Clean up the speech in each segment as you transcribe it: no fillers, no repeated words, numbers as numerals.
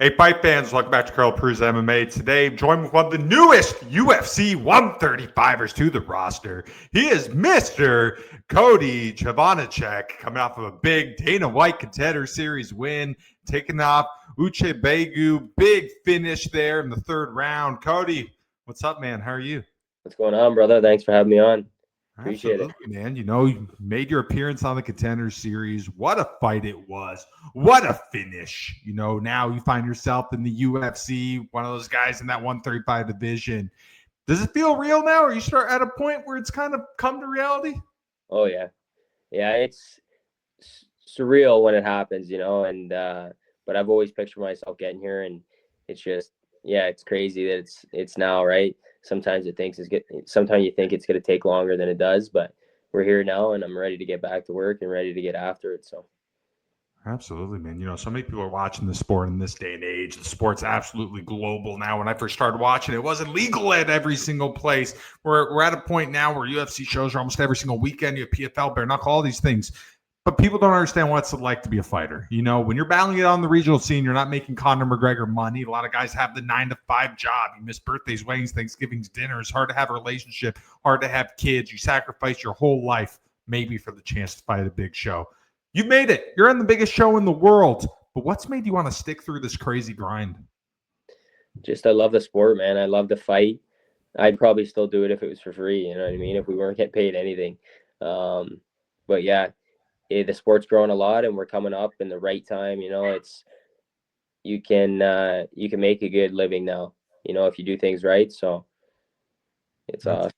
Hey, fight fans, welcome back to Carl Cruz MMA. Today, joined with one of the newest UFC 135ers to the roster. He is Mr. Cody Chovancek, coming off of a big Dana White Contender Series win, taking off Uche Begu. Big finish there in the third round. Cody, what's up, man? How are you? What's going on, brother? Thanks for having me on. Appreciate it. Absolutely, man. You made your appearance on the Contender Series. What a fight it was. What a finish. Now you find yourself in the UFC, one of those guys in that 135 division. Does it feel real now, or you start at a point where it's kind of come to reality? Oh, yeah. Yeah, it's surreal when it happens, and but I've always pictured myself getting here, and it's just, yeah, it's crazy that it's now, right? Sometimes you think it's going to take longer than it does, but we're here now, and I'm ready to get back to work and ready to get after it. So Absolutely, man. So many people are watching the sport in this day and age. The sport's absolutely global now. When I first started watching, it wasn't legal at every single place. We're at a point now where UFC shows are almost every single weekend. You have PFL, bare knuckle, all these things. But people don't understand what it's like to be a fighter. When you're battling it on the regional scene, you're not making Conor McGregor money. A lot of guys have the 9-to-5 job. You miss birthdays, weddings, Thanksgivings, dinners. Hard to have a relationship. Hard to have kids. You sacrifice your whole life maybe for the chance to fight a big show. You made it. You're on the biggest show in the world. But what's made you want to stick through this crazy grind? just, I love the sport, man. I love to fight. I'd probably still do it if it was for free. You know what I mean? If we weren't getting paid anything. But yeah, the sport's growing a lot, and we're coming up in the right time. It's you can make a good living now. If you do things right. So it's awesome.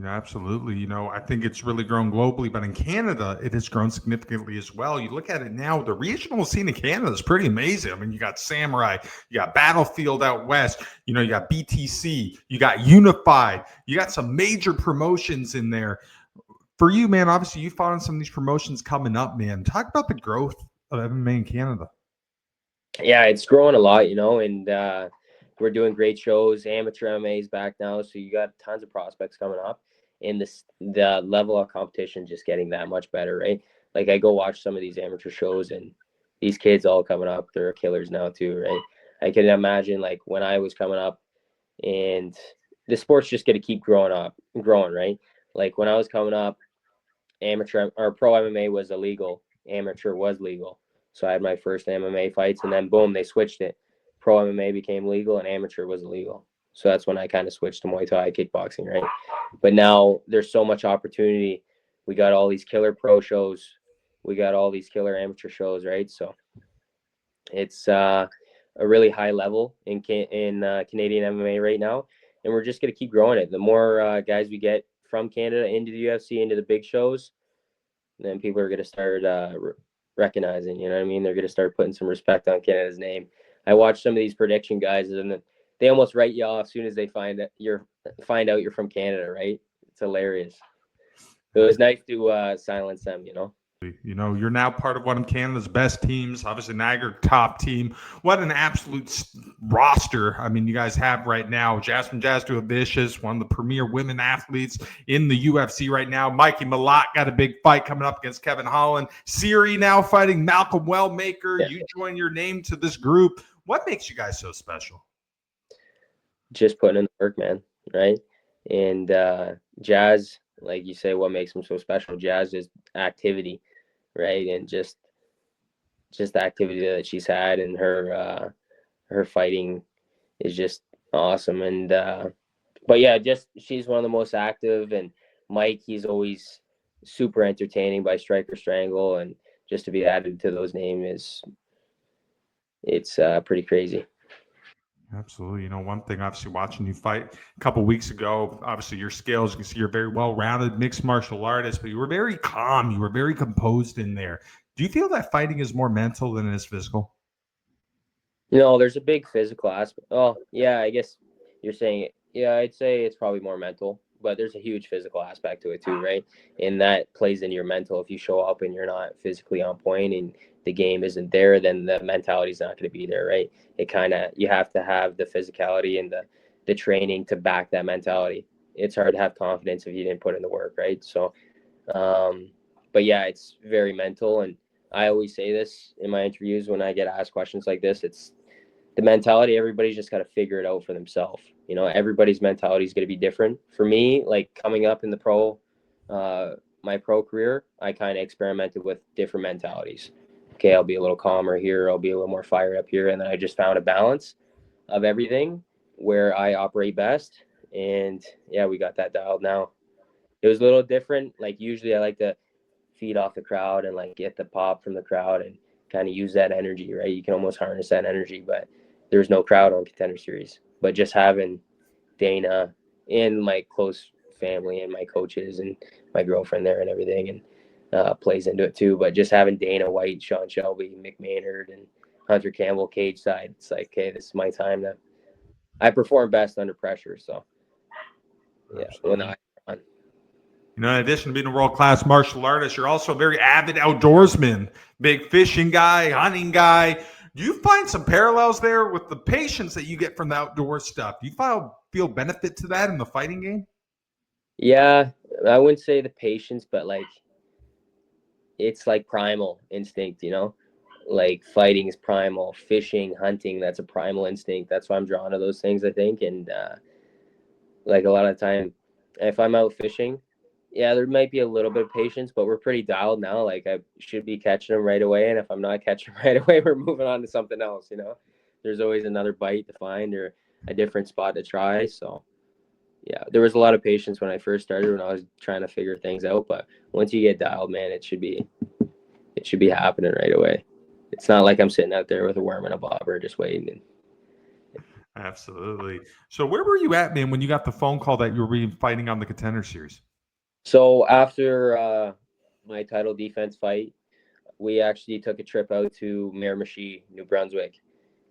Absolutely. I think it's really grown globally, but in Canada, it has grown significantly as well. You look at it now, the regional scene in Canada is pretty amazing. I mean, you got Samurai, you got Battlefield out west, you got BTC, you got Unified, you got some major promotions in there. For you, man, obviously you fought on some of these promotions coming up, man. Talk about the growth of MMA in Canada. Yeah, it's growing a lot, and we're doing great shows. Amateur MMA is back now, so you got tons of prospects coming up, and the level of competition just getting that much better, right? Like I go watch some of these amateur shows, and these kids all coming up, they're killers now too, right? I can imagine like when I was coming up, and the sport's just going to keep growing, right? Like when I was coming up, amateur or pro MMA was illegal, amateur was legal. So I had my first MMA fights, and then boom, they switched it. Pro MMA became legal, and amateur was illegal. So that's when I kind of switched to Muay Thai kickboxing, right? But now there's so much opportunity. We got all these killer pro shows. We got all these killer amateur shows, right? So it's a really high level in Canadian MMA right now, and we're just going to keep growing it. The more guys we get from Canada into the UFC, into the big shows, then people are going to start recognizing, you know what I mean? They're going to start putting some respect on Canada's name. I watch some of these prediction guys, and they almost write you off as soon as they find out you're from Canada, right? It's hilarious. It was nice to silence them, You're now part of one of Canada's best teams. Obviously, Niagara top team. What an absolute roster. I mean, you guys have right now. Jasmine Jasdovicius, one of the premier women athletes in the UFC right now. Mikey Malott got a big fight coming up against Kevin Holland. Siri now fighting Malcolm Wellmaker. Yeah. You join your name to this group. What makes you guys so special? Just putting in the work, man, right? And Jazz, like you say, what makes him so special? Jazz is activity, right? And just the activity that she's had, and her fighting is just awesome. And but yeah, just she's one of the most active. And Mike, he's always super entertaining by Striker Strangle, and just to be added to those names it's pretty crazy. Absolutely. One thing, obviously, watching you fight a couple weeks ago, obviously your skills, you can see you're very well-rounded mixed martial artist, but you were very calm. You were very composed in there. Do you feel that fighting is more mental than it is physical? There's a big physical aspect. Oh, yeah, I guess you're saying it. Yeah, I'd say it's probably more mental, but there's a huge physical aspect to it too, right? And that plays into your mental. If you show up and you're not physically on point and the game isn't there, then the mentality is not going to be there, right? You have to have the physicality and the training to back that mentality. It's hard to have confidence if you didn't put in the work, right? So, but yeah, it's very mental, and I always say this in my interviews when I get asked questions like this. It's the mentality. Everybody's just got to figure it out for themselves. You know, everybody's mentality is going to be different. For me, like coming up in the my pro career, I kind of experimented with different mentalities. Okay, I'll be a little calmer here. I'll be a little more fired up here. And then I just found a balance of everything where I operate best. And yeah, we got that dialed now. It was a little different. Like usually I like to feed off the crowd and like get the pop from the crowd and kind of use that energy, right? You can almost harness that energy, but there's no crowd on Contender Series. But just having Dana and my close family and my coaches and my girlfriend there and everything, and plays into it too. But just having Dana White, Sean Shelby, Mick Maynard, and Hunter Campbell cage side, it's like, okay, this is my time to. I perform best under pressure, so yeah. Absolutely. When I In addition to being a world-class martial artist, you're also a very avid outdoorsman, big fishing guy, hunting guy. Do you find some parallels there with the patience that you get from the outdoor stuff? Do you feel benefit to that in the fighting game? yeah, I wouldn't say the patience, but like it's like primal instinct, like fighting is primal, fishing, hunting, that's a primal instinct. That's why I'm drawn to those things, I think. And like a lot of the time, if I'm out fishing, yeah, there might be a little bit of patience, but we're pretty dialed now. Like I should be catching them right away. And if I'm not catching them right away, we're moving on to something else. There's always another bite to find or a different spot to try. So yeah, there was a lot of patience when I first started when I was trying to figure things out. But once you get dialed, man, it should be happening right away. It's not like I'm sitting out there with a worm and a bobber just waiting. Absolutely. So where were you at, man, when you got the phone call that you were fighting on the Contender Series? So after my title defense fight, we actually took a trip out to Miramichi, New Brunswick.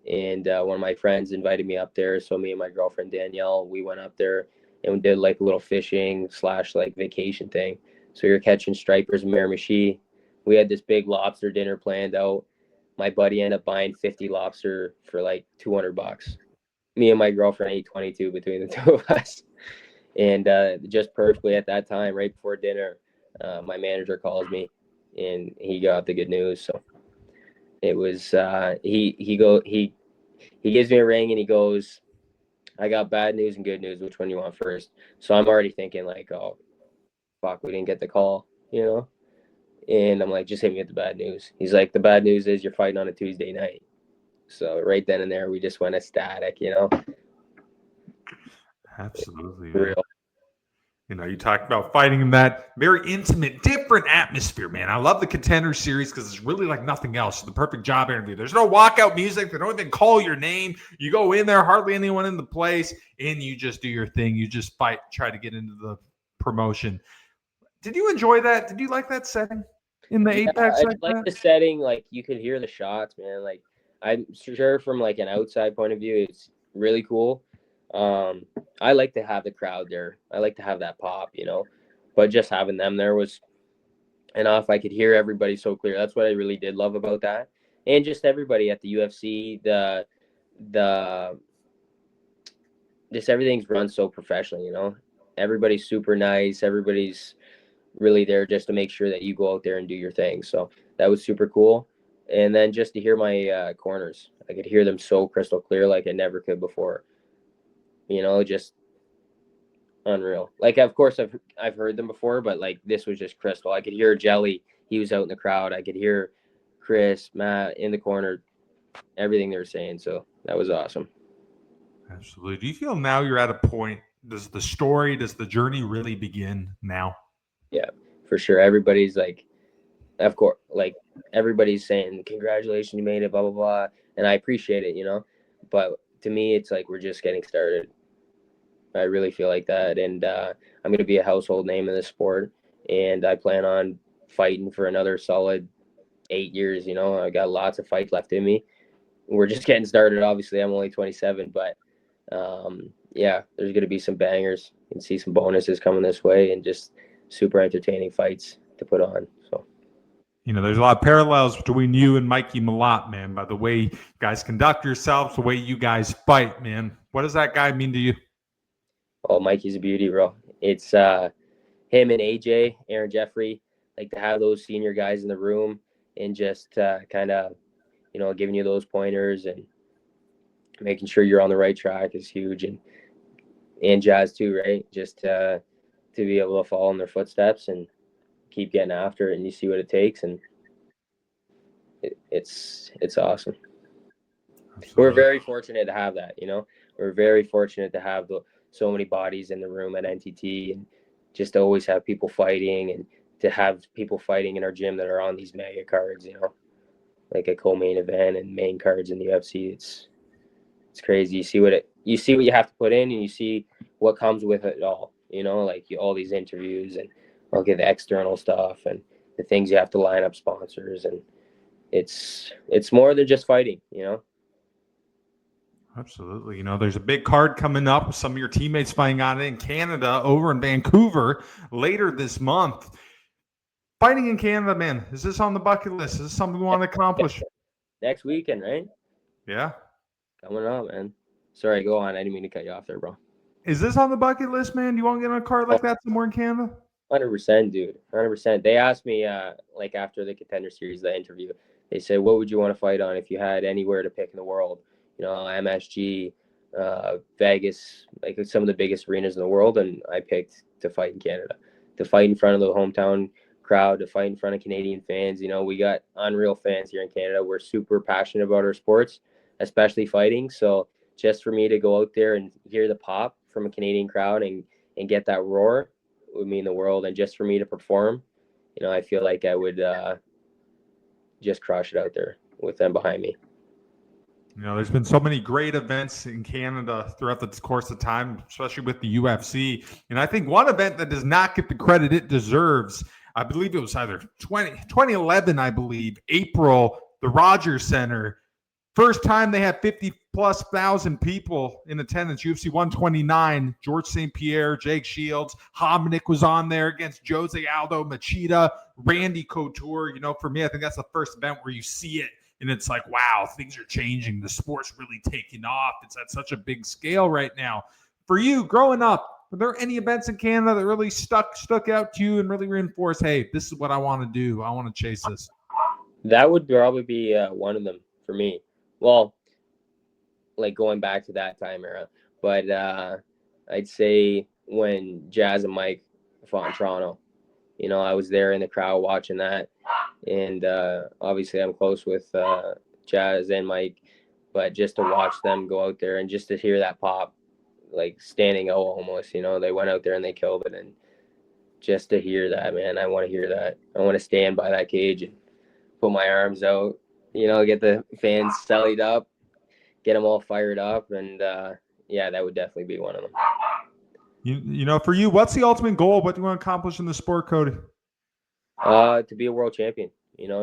And one of my friends invited me up there. So me and my girlfriend, Danielle, we went up there and we did like a little fishing / like vacation thing. So we were catching stripers in Miramichi. We had this big lobster dinner planned out. My buddy ended up buying 50 lobster for like $200. Me and my girlfriend ate 22 between the two of us. And just perfectly at that time, right before dinner, my manager calls me and he got the good news. So it was he gives me a ring and he goes, I got bad news and good news. Which one you want first? So I'm already thinking like, oh fuck, we didn't get the call. And I'm like, just hit me with the bad news. He's like, the bad news is you're fighting on a Tuesday night. So right then and there, we just went ecstatic. Absolutely, man. Real. You talked about fighting in that very intimate, different atmosphere, man. I love the Contender Series because it's really like nothing else. It's the perfect job interview. There's no walkout music. They don't even call your name. You go in there, hardly anyone in the place, and you just do your thing. You just fight, try to get into the promotion. Did you enjoy that? Did you like that setting in the Yeah, Apex I like like that? the setting. Like you could hear the shots, man. Like I'm sure from like an outside point of view, it's really cool. Um, I like to have the crowd there. I like to have that pop. But just having them there was enough. I could hear everybody so clear. That's what I really did love about that. And just everybody at the UFC, the just everything's run so professionally. Everybody's super nice. Everybody's really there just to make sure that you go out there and do your thing. So that was super cool. And then just to hear my corners, I could hear them so crystal clear like I never could before. Just unreal. Like of course I've heard them before, but like this was just crystal. I could hear Jelly, he was out in the crowd. I could hear Chris, Matt in the corner, everything they were saying. So that was awesome. Absolutely. Do you feel now you're at a point? Does the journey really begin now? Yeah, for sure. Everybody's like, of course, like everybody's saying, congratulations, you made it, blah, blah, blah. And I appreciate it. But to me, it's like we're just getting started. I really feel like that. And I'm going to be a household name in this sport. And I plan on fighting for another solid 8 years. I got lots of fights left in me. We're just getting started. Obviously, I'm only 27, but yeah, there's going to be some bangers and see some bonuses coming this way and just super entertaining fights to put on. So. There's a lot of parallels between you and Mikey Malott, man, by the way you guys conduct yourselves, the way you guys fight, man. What does that guy mean to you? Oh, Mikey's a beauty, bro. It's him and AJ, Aaron Jeffrey, like to have those senior guys in the room and just kind of, giving you those pointers and making sure you're on the right track is huge. And Jazz too, right? Just to be able to follow in their footsteps and keep getting after it, and you see what it takes, and it's awesome. Absolutely. We're very fortunate to have that. We're very fortunate to have so many bodies in the room at NTT, and just to always have people fighting, and to have people fighting in our gym that are on these mega cards. Like a co-main event and main cards in the UFC. It's crazy. You see what you have to put in, and you see what comes with it all. Like all these interviews, and okay, the external stuff, and the things you have to line up sponsors, and it's more than just fighting. Absolutely. There's a big card coming up with some of your teammates fighting on it in Canada over in Vancouver later this month. Fighting in Canada, man, is this on the bucket list? Is this something we want to accomplish? Next weekend, right? Yeah. Coming up, man. Sorry, go on. I didn't mean to cut you off there, bro. Is this on the bucket list, man? Do you want to get on a card like that somewhere in Canada? 100%, dude. 100%. They asked me, like after the Contender series, the interview, they said, what would you want to fight on if you had anywhere to pick in the world? MSG, Vegas, like some of the biggest arenas in the world. And I picked to fight in Canada, to fight in front of the hometown crowd, to fight in front of Canadian fans. We got unreal fans here in Canada. We're super passionate about our sports, especially fighting. So just for me to go out there and hear the pop from a Canadian crowd and get that roar would mean the world. And just for me to perform, I feel like I would just crush it out there with them behind me. There's been so many great events in Canada throughout the course of time, especially with the UFC. And I think one event that does not get the credit it deserves, I believe it was either 2011, I believe, April, the Rogers Center. First time they had 50+ thousand people in attendance. UFC 129, George St. Pierre, Jake Shields, Hominick was on there against Jose Aldo, Machida, Randy Couture. For me, I think that's the first event where you see it and it's like, wow, things are changing. The sport's really taking off. It's at such a big scale right now. For you, growing up, were there any events in Canada that really stuck out to you and really reinforced, hey, this is what I want to do. I want to chase this? That would probably be one of them for me. Well, like going back to that time era. But I'd say when Jazz and Mike fought in Toronto, I was there in the crowd watching that. And obviously I'm close with Jazz and Mike, but just to watch them go out there and just to hear that pop, like standing O almost, they went out there and they killed it. And just to hear that, man, I want to hear that. I want to stand by that cage and put my arms out, get the fans sellied up, get them all fired up. And yeah, that would definitely be one of them. For you, what's the ultimate goal? What do you want to accomplish in the sport, Cody? To be a world champion,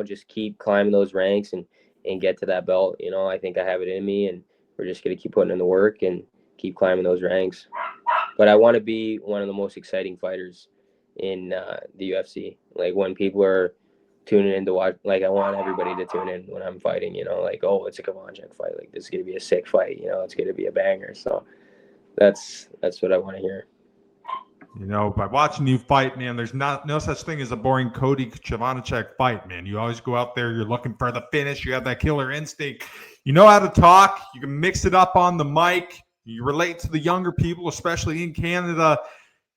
just keep climbing those ranks and get to that belt. I think I have it in me, and we're just going to keep putting in the work and keep climbing those ranks. But I want to be one of the most exciting fighters in the UFC. Like when people are tuning in to watch, like I want everybody to tune in when I'm fighting, like, oh, it's a Chovancek fight. Like this is going to be a sick fight. It's going to be a banger. So that's what I want to hear. By watching you fight, man, there's no such thing as a boring Cody Chovancek fight, man. You always go out there, you're looking for the finish, you have that killer instinct. You know how to talk, you can mix it up on the mic, you relate to the younger people, especially in Canada.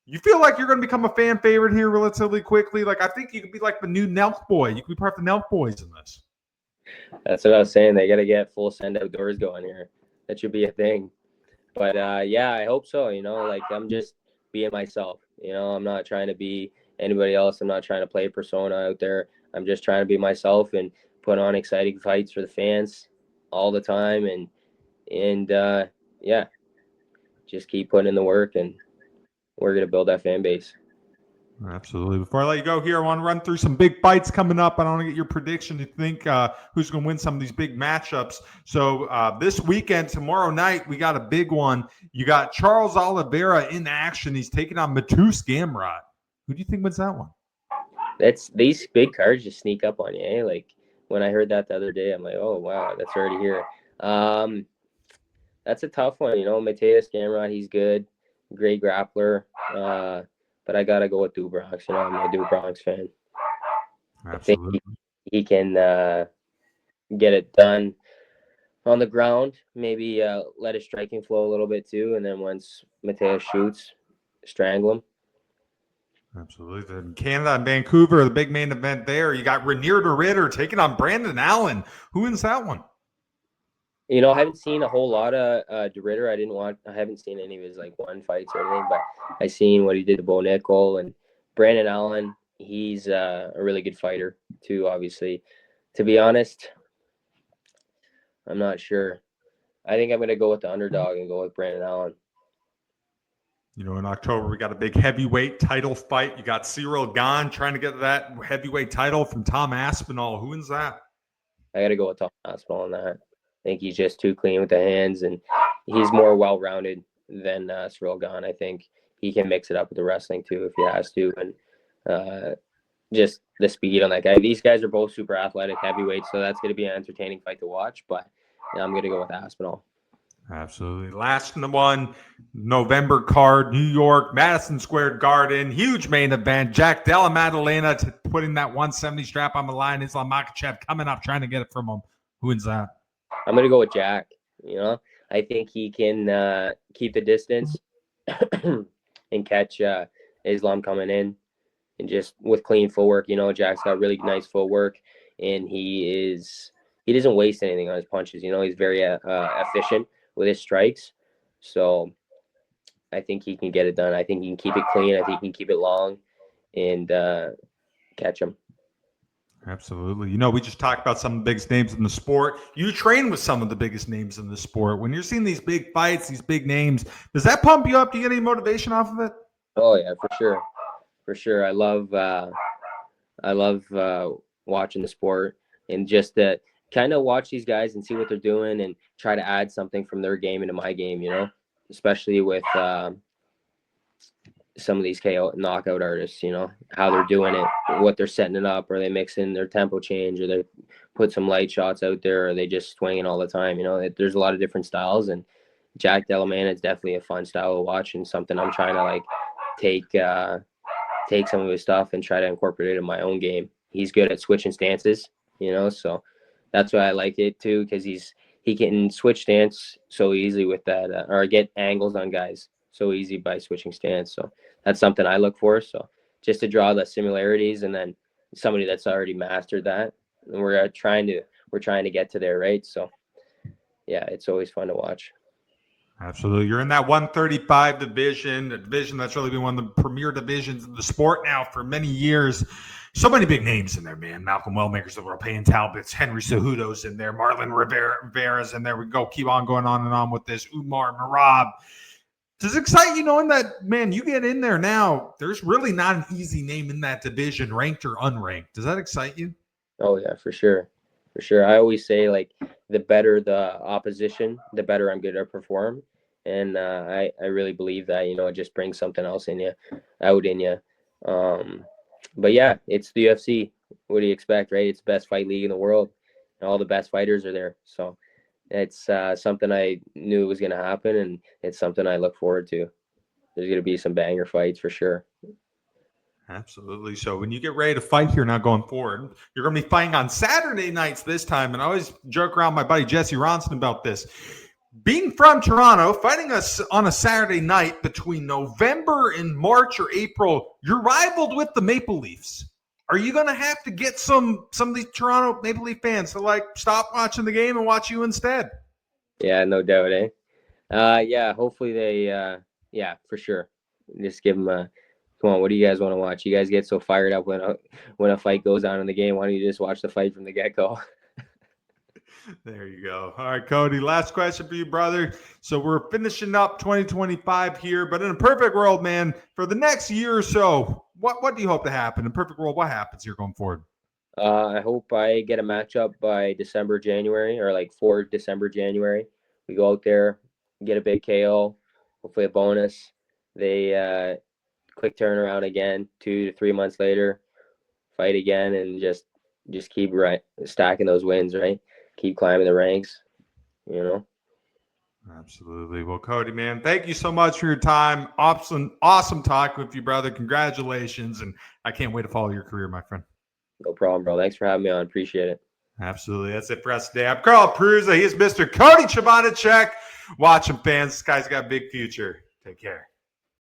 You feel like you're going to become a fan favorite here relatively quickly. Like, I think you could be like the new Nelk boy. You could be part of the Nelk boys in this. That's what I was saying. They got to get full send outdoors going here. That should be a thing. But yeah, I hope so. Like I'm just being myself. I'm not trying to be anybody else. I'm not trying to play a persona out there. I'm just trying to be myself and put on exciting fights for the fans all the time. And yeah, just keep putting in the work, and we're going to build that fan base. Absolutely. Before I let you go here, I want to run through some big fights coming up. I want to get your prediction to think who's going to win some of these big matchups. So this weekend, tomorrow night, we got a big one. You got Charles Oliveira in action. He's taking on Matus Gamrot. Who do you think wins that one? These big cards just sneak up on you. Eh? Like when I heard that the other day, I'm like, oh, wow, that's already here. That's a tough one. Matus Gamrot, he's good. Great grappler. But I got to go with Du Bronx. I'm a Du Bronx fan. Absolutely. he can get it done on the ground. Maybe let his striking flow a little bit too, and then once Mateo shoots, strangle him. Absolutely. Then Canada and Vancouver, the big main event there. You got Renier de Ridder taking on Brandon Allen. Who wins that one? I haven't seen a whole lot of DeRitter. I haven't seen any of his like one fights or anything, but I seen what he did to Bo Nickel and Brandon Allen. He's a really good fighter too, obviously. To be honest, I'm not sure. I think I'm going to go with the underdog and go with Brandon Allen. In October, we got a big heavyweight title fight. You got Cyril Gane trying to get that heavyweight title from Tom Aspinall. Who wins that? I got to go with Tom Aspinall on that. I think he's just too clean with the hands, and he's more well-rounded than Cyril Gane. I think he can mix it up with the wrestling too if he has to, and just the speed on that guy. These guys are both super athletic heavyweights, so that's going to be an entertaining fight to watch, but I'm going to go with Aspinall. Absolutely. Last one, November card, New York, Madison Square Garden, huge main event. Jack Della Maddalena putting that 170 strap on the line. Islam Makhachev coming up trying to get it from him. Who wins that? I'm going to go with Jack. I think he can keep the distance and catch Islam coming in, and just with clean footwork. Jack's got really nice footwork, and he doesn't waste anything on his punches. He's very efficient with his strikes. So I think he can get it done. I think he can keep it clean. I think he can keep it long and catch him. Absolutely. We just talked about some of the biggest names in the sport. You train with some of the biggest names in the sport. When you're seeing these big fights, these big names, does that pump you up? Do you get any motivation off of it? Oh yeah, for sure. For sure. I love watching the sport, and just to kind of watch these guys and see what they're doing and try to add something from their game into my game, especially with some of these KO knockout artists, how they're doing it, what they're setting it up. Are they mixing their tempo change, or they put some light shots out there, or are they just swinging all the time? There's a lot of different styles, and Jack Della Maddalena is definitely a fun style to watch, and something I'm trying to like take some of his stuff and try to incorporate it in my own game. He's good at switching stances, so that's why I like it too, because he can switch stance so easily with that, or get angles on guys so easy by switching stance. So that's something I look for. So just to draw the similarities, and then somebody that's already mastered that, and we're trying to get to there, right? So yeah, it's always fun to watch. Absolutely. You're in that 135 division, a division that's really been one of the premier divisions in the sport now for many years. So many big names in there, man. Malcolm Wellmaker's the world, Payne Talbot's, Henry Cejudo's in there, Marlon Rivera's in there. We go keep on going on and on with this. Umar Merab. Does it excite you knowing that, man, you get in there now, there's really not an easy name in that division, ranked or unranked. Does that excite you? Oh yeah, for sure. For sure. I always say, like, the better the opposition, the better I'm going to perform. And I really believe that, it just brings something else out in you. But yeah, it's the UFC. What do you expect, right? It's the best fight league in the world, and all the best fighters are there. So it's something I knew was going to happen, and it's something I look forward to. There's going to be some banger fights for sure. Absolutely. So when you get ready to fight here now going forward, you're going to be fighting on Saturday nights this time. And I always joke around with my buddy Jesse Ronson about this. Being from Toronto, fighting us on a Saturday night between November and March or April, you're rivaled with the Maple Leafs. Are you going to have to get some of these Toronto Maple Leaf fans to stop watching the game and watch you instead? Yeah, no doubt, eh? Yeah, hopefully they, yeah, for sure. Just give them come on, what do you guys want to watch? You guys get so fired up when a fight goes on in the game. Why don't you just watch the fight from the get-go? There you go. All right, Cody, last question for you, brother. So we're finishing up 2025 here, but in a perfect world, man, for the next year or so, what do you hope to happen? In a perfect world, what happens here going forward? I hope I get a matchup by December, January, or for December, January. We go out there, get a big KO, hopefully a bonus. They quick turnaround again, 2 to 3 months later, fight again, and just keep stacking those wins, right? Keep climbing the ranks, Absolutely. Well, Cody, man, thank you so much for your time. Awesome talking with you, brother. Congratulations. And I can't wait to follow your career, my friend. No problem, bro. Thanks for having me on. Appreciate it. Absolutely. That's it for us today. I'm Carl Perusa. He is Mr. Cody Chovancek. Watch him, fans. This guy's got a big future. Take care.